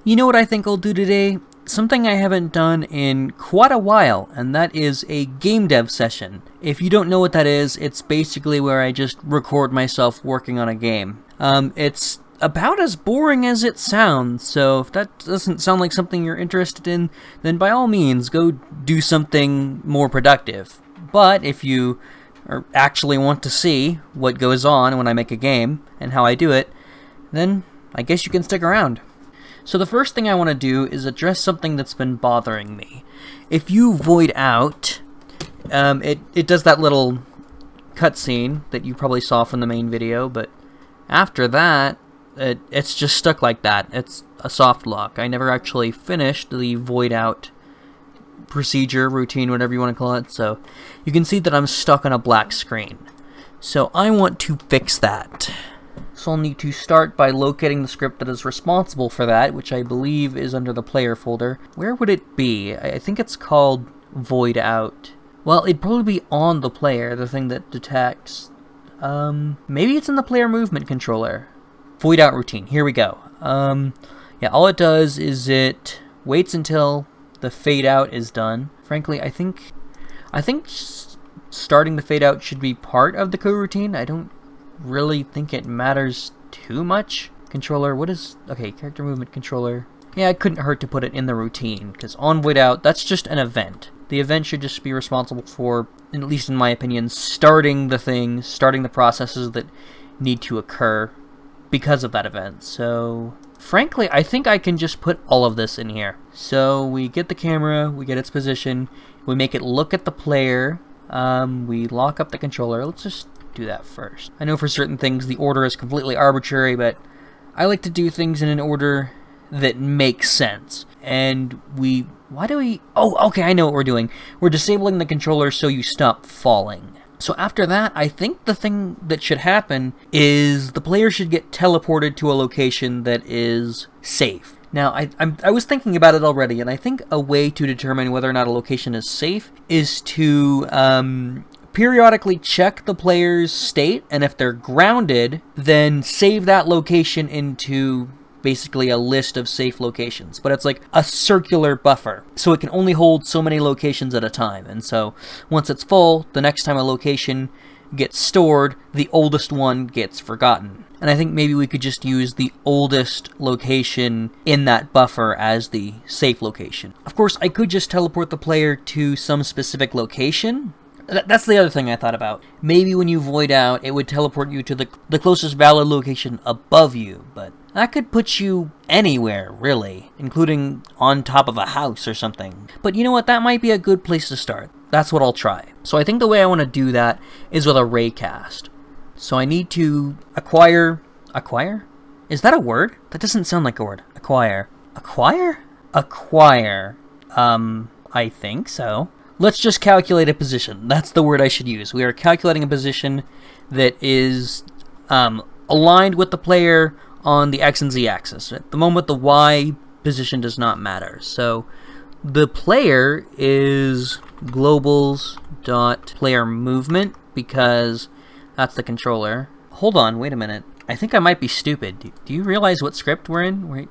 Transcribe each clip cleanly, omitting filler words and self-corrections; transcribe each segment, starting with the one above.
You know what I think I'll do today? Something I haven't done in quite a while, and that is a game dev session. If you don't know what that is, it's basically where I just record myself working on a game. It's about as boring as it sounds, so if that doesn't sound like something you're interested in, then by all means, go do something more productive. But if you actually want to see what goes on when I make a game and how I do it, then I guess you can stick around. So the first thing I want to do is address something that's been bothering me. If you void out, it does that little cutscene that you probably saw from the main video, but after that, it's just stuck like that. It's a soft lock. I never actually finished the void out procedure, routine, whatever you want to call it, so you can see that I'm stuck on a black screen. So I want to fix that. So I'll need to start by locating the script that is responsible for that, which I believe is under the player folder. Where would it be? I think it's called void out. Well, it'd probably be on the player, the thing that detects. Maybe it's in the player movement controller. Void out routine. Here we go. Yeah, all it does is it waits until the fade out is done. Frankly, I think starting the fade out should be part of the coroutine. I don't really think it matters too much. Controller, what is... Okay, character movement controller. Yeah, it couldn't hurt to put it in the routine, because on void out, that's just an event. The event should just be responsible for, at least in my opinion, starting the thing, starting the processes that need to occur because of that event. So, frankly, I think I can just put all of this in here. So, we get the camera, we get its position, we make it look at the player, we lock up the controller. Let's just do that first. I know for certain things the order is completely arbitrary, but I like to do things in an order that makes sense. And oh, okay, I know what we're doing. We're disabling the controller so you stop falling. So after that, I think the thing that should happen is the player should get teleported to a location that is safe. Now, I was thinking about it already, and I think a way to determine whether or not a location is safe is to periodically check the player's state, and if they're grounded, then save that location into basically a list of safe locations. But it's like a circular buffer, so it can only hold so many locations at a time. And so once it's full, the next time a location gets stored, the oldest one gets forgotten. And I think maybe we could just use the oldest location in that buffer as the safe location. Of course, I could just teleport the player to some specific location. That's the other thing I thought about. Maybe when you void out, it would teleport you to the closest valid location above you, but that could put you anywhere, really, including on top of a house or something. But you know what? That might be a good place to start. That's what I'll try. So I think the way I want to do that is with a raycast. So I need to acquire... Is that a word? That doesn't sound like a word. Acquire. Acquire. I think so. Let's just calculate a position. That's the word I should use. We are calculating a position that is aligned with the player on the X and Z axis. At the moment, the Y position does not matter. So the player is globals.player movement because that's the controller. Hold on, wait a minute. I think I might be stupid. Do you realize what script we're in? We're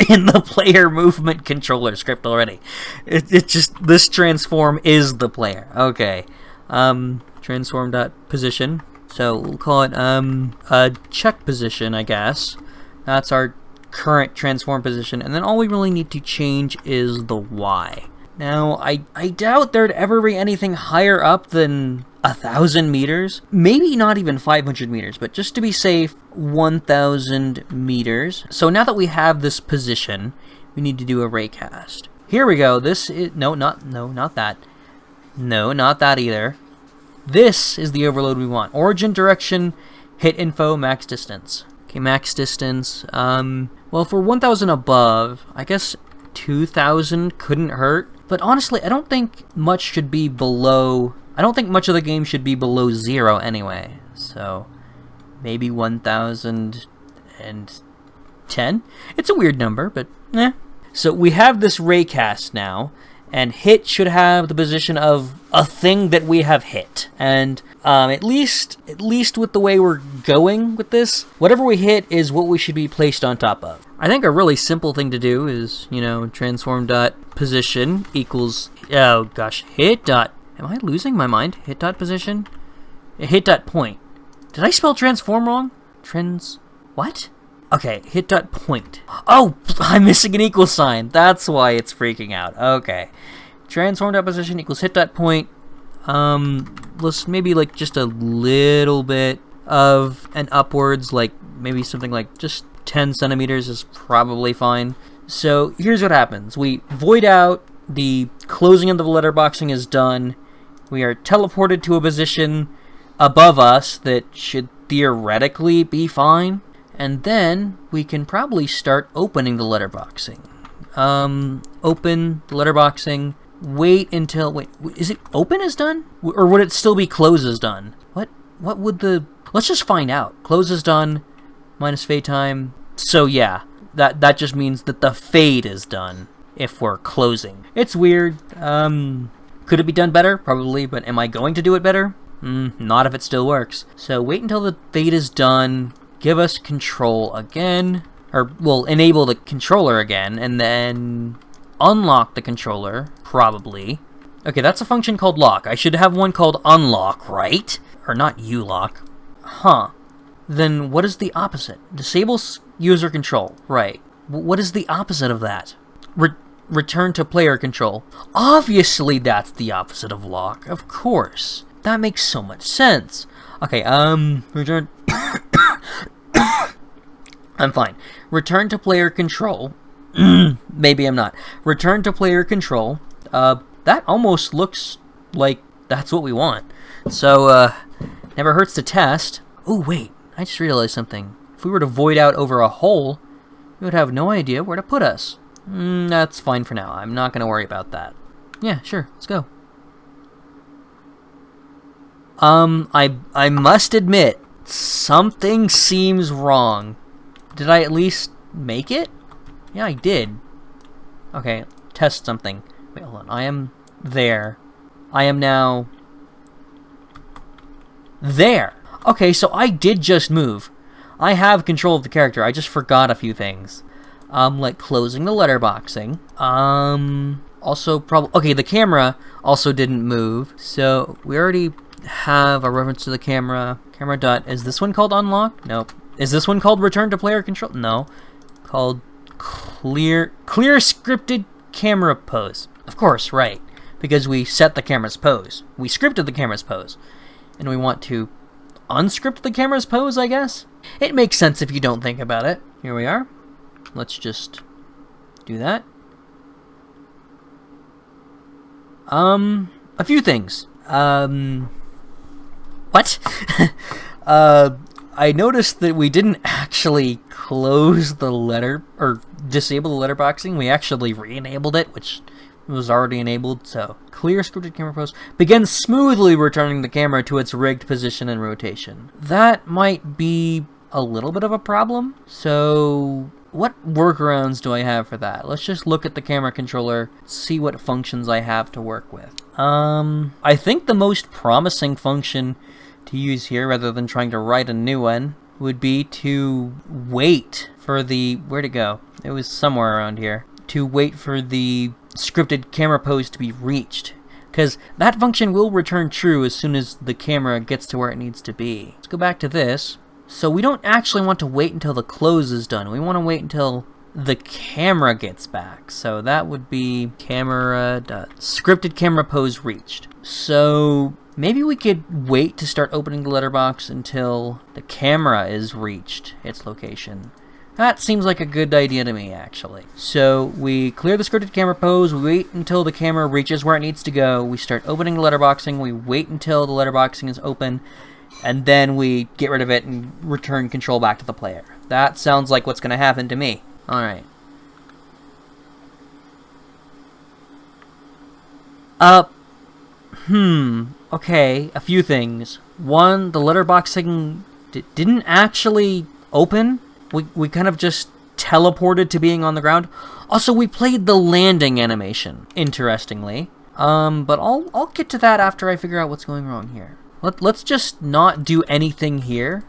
in the player movement controller script already. It just, this transform is the player. Okay. Transform.position. So we'll call it a check position, I guess. That's our current transform position. And then all we really need to change is the Y. Now, I doubt there'd ever be anything higher up than 1,000 meters. Maybe not even 500 meters, but just to be safe, 1,000 meters. So now that we have this position, we need to do a raycast. Here we go. This is... No, not that. No, not that either. This is the overload we want. Origin, direction, hit info, max distance. Okay, max distance. Well, for 1,000 above, I guess 2,000 couldn't hurt. But honestly, I don't think much should be below... I don't think much of the game should be below 0 anyway. So, maybe 1,010? It's a weird number, but eh. So we have this raycast now, and hit should have the position of a thing that we have hit. And at least with the way we're going with this, whatever we hit is what we should be placed on top of. I think a really simple thing to do is, you know, transform dot position equals, oh gosh, hit dot, am I losing my mind? Hit dot position? Hit dot point. Did I spell transform wrong? What? Okay, hit dot point. Oh, I'm missing an equal sign. That's why it's freaking out. Okay. Transform dot position equals hit dot point. Let's maybe like just a little bit of an upwards, like maybe something like just 10 centimeters is probably fine. So here's what happens. We void out, the closing of the letterboxing is done. We are teleported to a position above us that should theoretically be fine. And then we can probably start opening the letterboxing. Open the letterboxing. Wait until, is it open is done? Or would it still be close is done? What would the, let's just find out. Close is done, minus fade time. So yeah, that just means that the fade is done if we're closing. It's weird. Could it be done better? Probably, but am I going to do it better? Not if it still works. So wait until the fade is done, give us control again, or we'll enable the controller again, and then unlock the controller, probably. Okay, that's a function called lock. I should have one called unlock, right? Or not ulock. Huh. Then what is the opposite? Disable user control. Right. What is the opposite of that? Return to player control. Obviously that's the opposite of lock. Of course. That makes so much sense. Okay, return... I'm fine. Return to player control. Maybe I'm not. Return to player control. That almost looks like that's what we want. So, never hurts to test. Oh, wait. I just realized something. If we were to void out over a hole, we would have no idea where to put us. That's fine for now. I'm not going to worry about that. Yeah, sure. Let's go. I must admit, something seems wrong. Did I at least make it? Yeah, I did. Okay, test something. Wait, hold on. I am there. I am now there. Okay, so I did just move. I have control of the character. I just forgot a few things. Like closing the letterboxing. Also probably... Okay, the camera also didn't move. So we already have a reference to the camera. Camera dot... Is this one called unlock? Nope. Is this one called return to player control? No. Called clear scripted camera pose. Of course, right. Because we set the camera's pose. We scripted the camera's pose. And we want to unscript the camera's pose, I guess? It makes sense if you don't think about it. Here we are. Let's just do that. A few things. What? I noticed that we didn't actually close the letter, or disable the letterboxing. We actually re-enabled it, which was already enabled, so clear scripted camera pose. Begin smoothly returning the camera to its rigged position and rotation. That might be a little bit of a problem, so what workarounds do I have for that? Let's just look at the camera controller, see what functions I have to work with. I think the most promising function to use here, rather than trying to write a new one, would be to wait for the... Where'd it go? It was somewhere around here. To wait for the scripted camera pose to be reached. Because that function will return true as soon as the camera gets to where it needs to be. Let's go back to this. So we don't actually want to wait until the close is done. We want to wait until the camera gets back. So that would be scripted camera pose reached. So maybe we could wait to start opening the letterbox until the camera is reached its location. That seems like a good idea to me, actually. So we clear the scripted camera pose, we wait until the camera reaches where it needs to go, we start opening the letterboxing, we wait until the letterboxing is open, and then we get rid of it and return control back to the player. That sounds like what's going to happen to me. Alright. Okay, a few things. One, the letterboxing didn't actually open. We kind of just teleported to being on the ground. Also, we played the landing animation, interestingly. But I'll get to that after I figure out what's going wrong here. Let's just not do anything here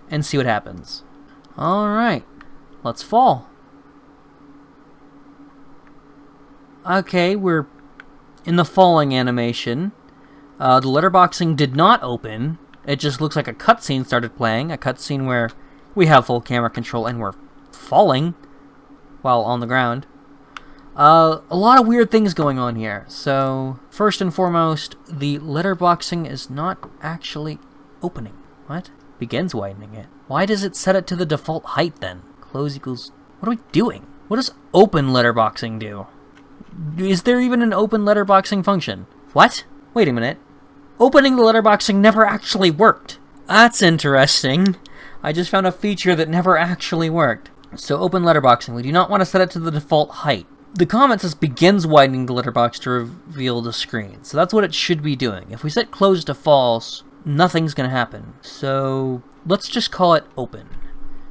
and see what happens. Alright, let's fall. Okay, we're in the falling animation. The letterboxing did not open. It just looks like a cutscene started playing. A cutscene where we have full camera control and we're falling while on the ground. A lot of weird things going on here. So, first and foremost, the letterboxing is not actually opening. What? Begins widening it. Why does it set it to the default height then? Close equals... What are we doing? What does open letterboxing do? Is there even an open letterboxing function? What? Wait a minute. Opening the letterboxing never actually worked. That's interesting. I just found a feature that never actually worked. So open letterboxing, we do not want to set it to the default height. The comment says begins widening the letterbox to reveal the screen. So that's what it should be doing. If we set close to false, nothing's going to happen. So let's just call it open.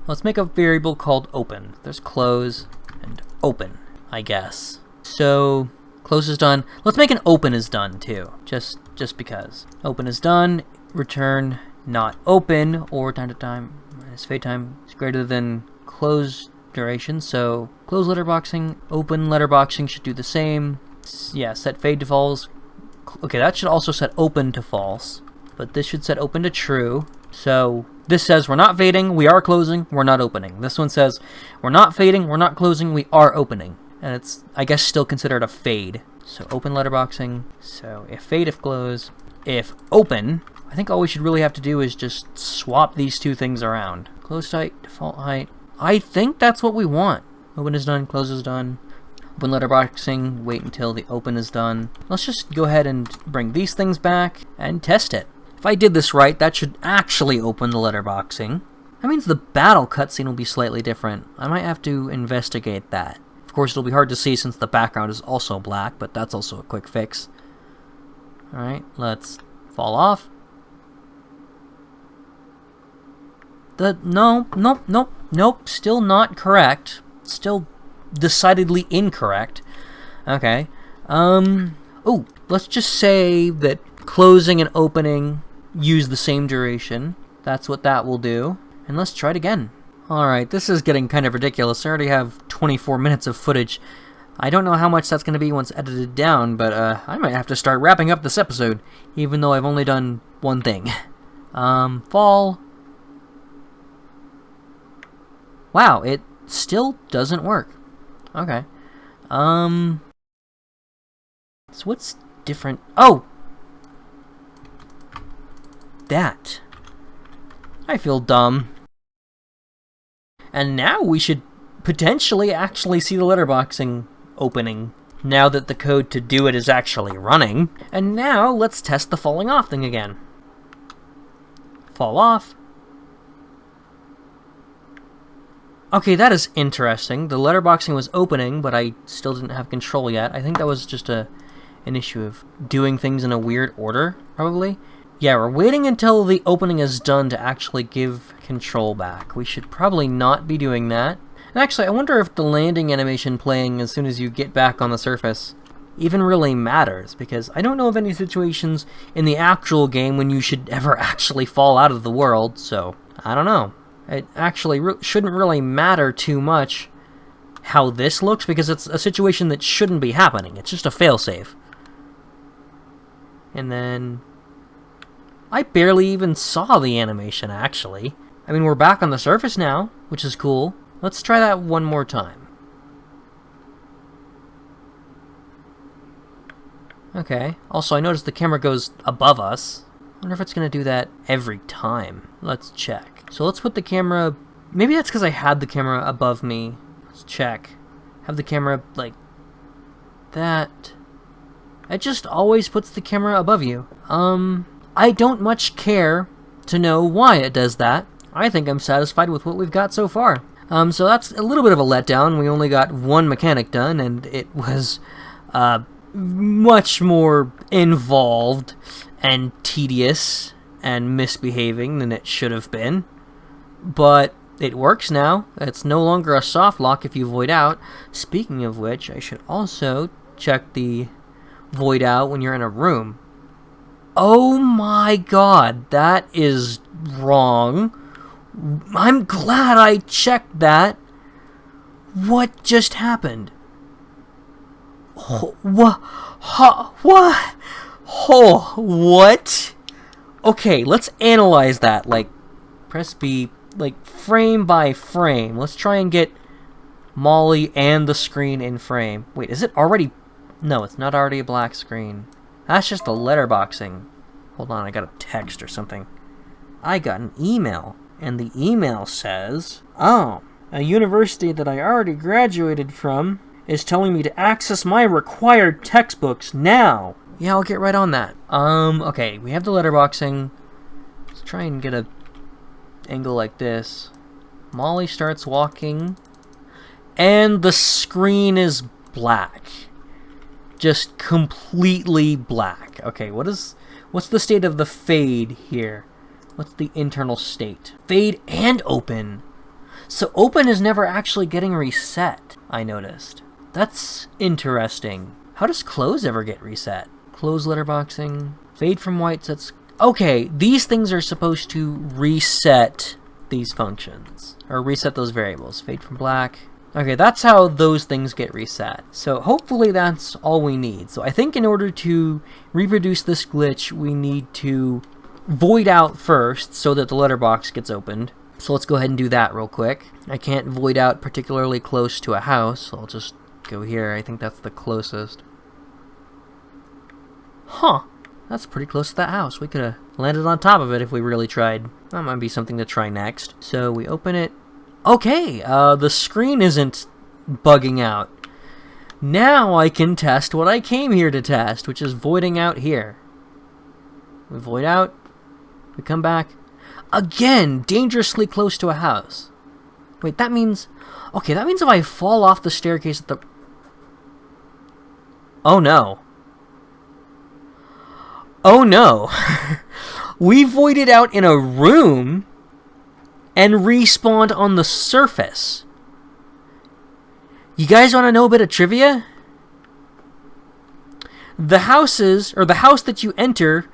Let's make a variable called open. There's close and open, I guess. So close is done. Let's make an open is done too, just because. Open is done, return not open, or time to time minus fade time is greater than close duration. So close letterboxing, open letterboxing should do the same. Yeah, set fade to false. Okay, that should also set open to false, but this should set open to true. So this says we're not fading, we are closing, we're not opening. This one says we're not fading, we're not closing, we are opening. And it's, I guess, still considered a fade. So open letterboxing. So if fade, if close, if open, I think all we should really have to do is just swap these two things around. Close height, default height. I think that's what we want. Open is done, close is done. Open letterboxing, wait until the open is done. Let's just go ahead and bring these things back and test it. If I did this right, that should actually open the letterboxing. That means the battle cutscene will be slightly different. I might have to investigate that. Of course, it'll be hard to see since the background is also black, but that's also a quick fix. Alright, let's fall off. Nope, still not correct. Still decidedly incorrect. Okay. Oh, let's just say that closing and opening use the same duration. That's what that will do. And let's try it again. Alright, this is getting kind of ridiculous. I already have 24 minutes of footage. I don't know how much that's going to be once edited down, but I might have to start wrapping up this episode, even though I've only done one thing. Fall. Wow, it still doesn't work. Okay. So what's different? Oh! That. I feel dumb. And now we should potentially actually see the letterboxing opening, now that the code to do it is actually running. And now let's test the falling off thing again. Fall off. Okay, that is interesting. The letterboxing was opening, but I still didn't have control yet. I think that was just an issue of doing things in a weird order, probably. Yeah, we're waiting until the opening is done to actually give control back. We should probably not be doing that. And actually, I wonder if the landing animation playing as soon as you get back on the surface even really matters, because I don't know of any situations in the actual game when you should ever actually fall out of the world, so I don't know. It actually shouldn't really matter too much how this looks, because it's a situation that shouldn't be happening. It's just a failsafe. And then I barely even saw the animation, actually. I mean, we're back on the surface now, which is cool. Let's try that one more time. Okay. Also, I noticed the camera goes above us. I wonder if it's going to do that every time. Let's check. So let's put the camera... Maybe that's because I had the camera above me. Let's check. Have the camera like that. It just always puts the camera above you. I don't much care to know why it does that. I think I'm satisfied with what we've got so far. So that's a little bit of a letdown. We only got one mechanic done, and it was much more involved and tedious and misbehaving than it should have been. But it works now. It's no longer a soft lock if you void out. Speaking of which, I should also check the void out when you're in a room. Oh my god, that is wrong. I'm glad I checked that. What just happened? What? What? Oh, what? Okay, let's analyze that. Like, press B, like, frame by frame. Let's try and get Molly and the screen in frame. Wait, is it already... No, it's not already a black screen. That's just a letterboxing. Hold on, I got a text or something. I got an email, and the email says, oh, a university that I already graduated from is telling me to access my required textbooks now. Yeah, I'll get right on that. Okay, we have the letterboxing. Let's try and get a angle like this. Molly starts walking, and the screen is black. Just completely black. Okay, what's the state of the fade here? What's the internal state? Fade and open. So open is never actually getting reset, I noticed. That's interesting. How does close ever get reset? Close letterboxing. Fade from white sets... Okay, these things are supposed to reset these functions. Or reset those variables. Fade from black. Okay, that's how those things get reset. So hopefully that's all we need. So I think in order to reproduce this glitch, we need to void out first so that the letterbox gets opened. So let's go ahead and do that real quick. I can't void out particularly close to a house, so I'll just go here. I think that's the closest. Huh. That's pretty close to that house. We could have landed on top of it if we really tried. That might be something to try next. So we open it. Okay, the screen isn't bugging out. Now I can test what I came here to test, which is voiding out here. We void out. We come back. Again, dangerously close to a house. Wait, that means... Okay, that means if I fall off the staircase at the... Oh no. Oh no. We voided out in a room and respawned on the surface. You guys want to know a bit of trivia? The house that you enter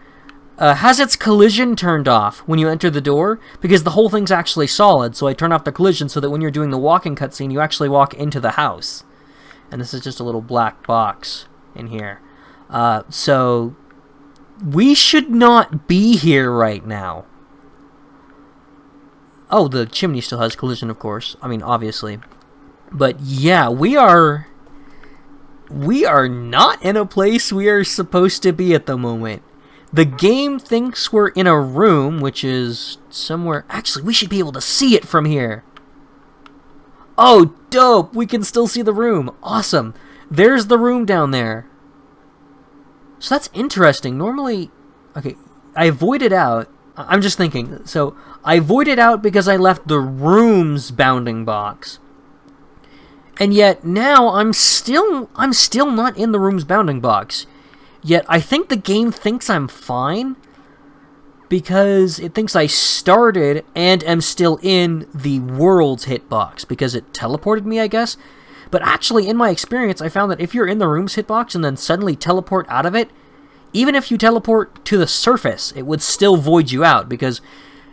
has its collision turned off when you enter the door, because the whole thing's actually solid, so I turn off the collision so that when you're doing the walking cutscene, you actually walk into the house. And this is just a little black box in here. So we should not be here right now. Oh, the chimney still has collision, of course. I mean, obviously. But yeah, we are not in a place we are supposed to be at the moment. The game thinks we're in a room, which is somewhere... Actually, we should be able to see it from here. Oh, dope! We can still see the room. Awesome. There's the room down there. So that's interesting. Normally... Okay, I voided out. I'm just thinking. So, I voided out because I left the room's bounding box. And yet, now I'm still not in the room's bounding box. Yet, I think the game thinks I'm fine, because it thinks I started and am still in the world's hitbox, because it teleported me, I guess. But actually, in my experience, I found that if you're in the room's hitbox and then suddenly teleport out of it, even if you teleport to the surface, it would still void you out, because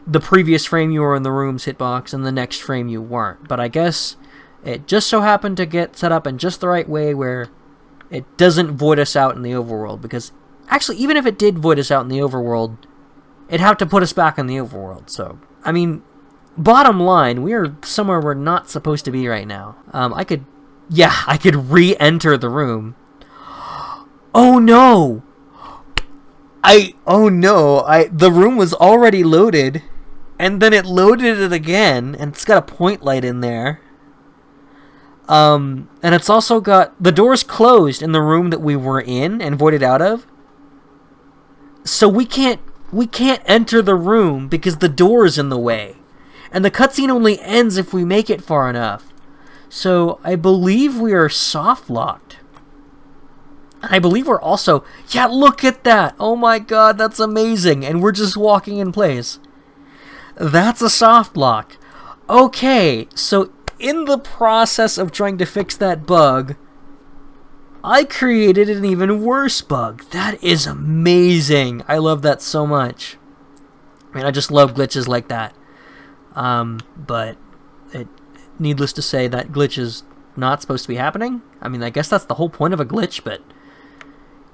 the previous frame you were in the room's hitbox and the next frame you weren't. But I guess it just so happened to get set up in just the right way where it doesn't void us out in the overworld, because actually, even if it did void us out in the overworld, it'd have to put us back in the overworld. So, I mean, bottom line, we are somewhere we're not supposed to be right now. I could re-enter the room. Oh no! The room was already loaded, and then it loaded it again, and it's got a point light in there. And it's also got... The door's closed in the room that we were in and voided out of. So we can't enter the room because the door is in the way. And the cutscene only ends if we make it far enough. So I believe we are soft locked. And I believe we're also... Yeah, look at that! Oh my god, that's amazing! And we're just walking in place. That's a soft lock. Okay, so in the process of trying to fix that bug, I created an even worse bug. That is amazing. I love that so much. I mean, I just love glitches like that. But needless to say, that glitch is not supposed to be happening. I mean, I guess that's the whole point of a glitch, but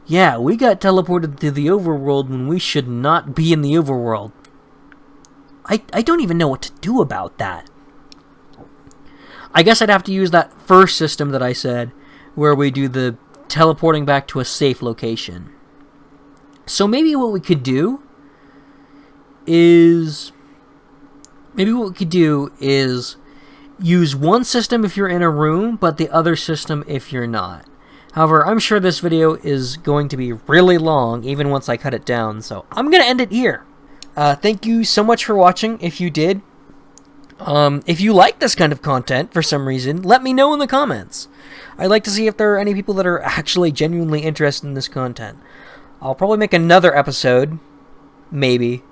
yeah, we got teleported to the overworld when we should not be in the overworld. I don't even know what to do about that. I guess I'd have to use that first system that I said, where we do the teleporting back to a safe location. So maybe what we could do is use one system if you're in a room, but the other system if you're not. However, I'm sure this video is going to be really long, even once I cut it down, so I'm going to end it here. Thank you so much for watching, if you did. If you like this kind of content, for some reason, let me know in the comments. I'd like to see if there are any people that are actually genuinely interested in this content. I'll probably make another episode, maybe.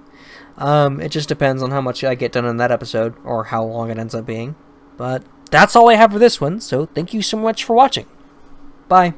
It just depends on how much I get done in that episode, or how long it ends up being. But that's all I have for this one, so thank you so much for watching. Bye.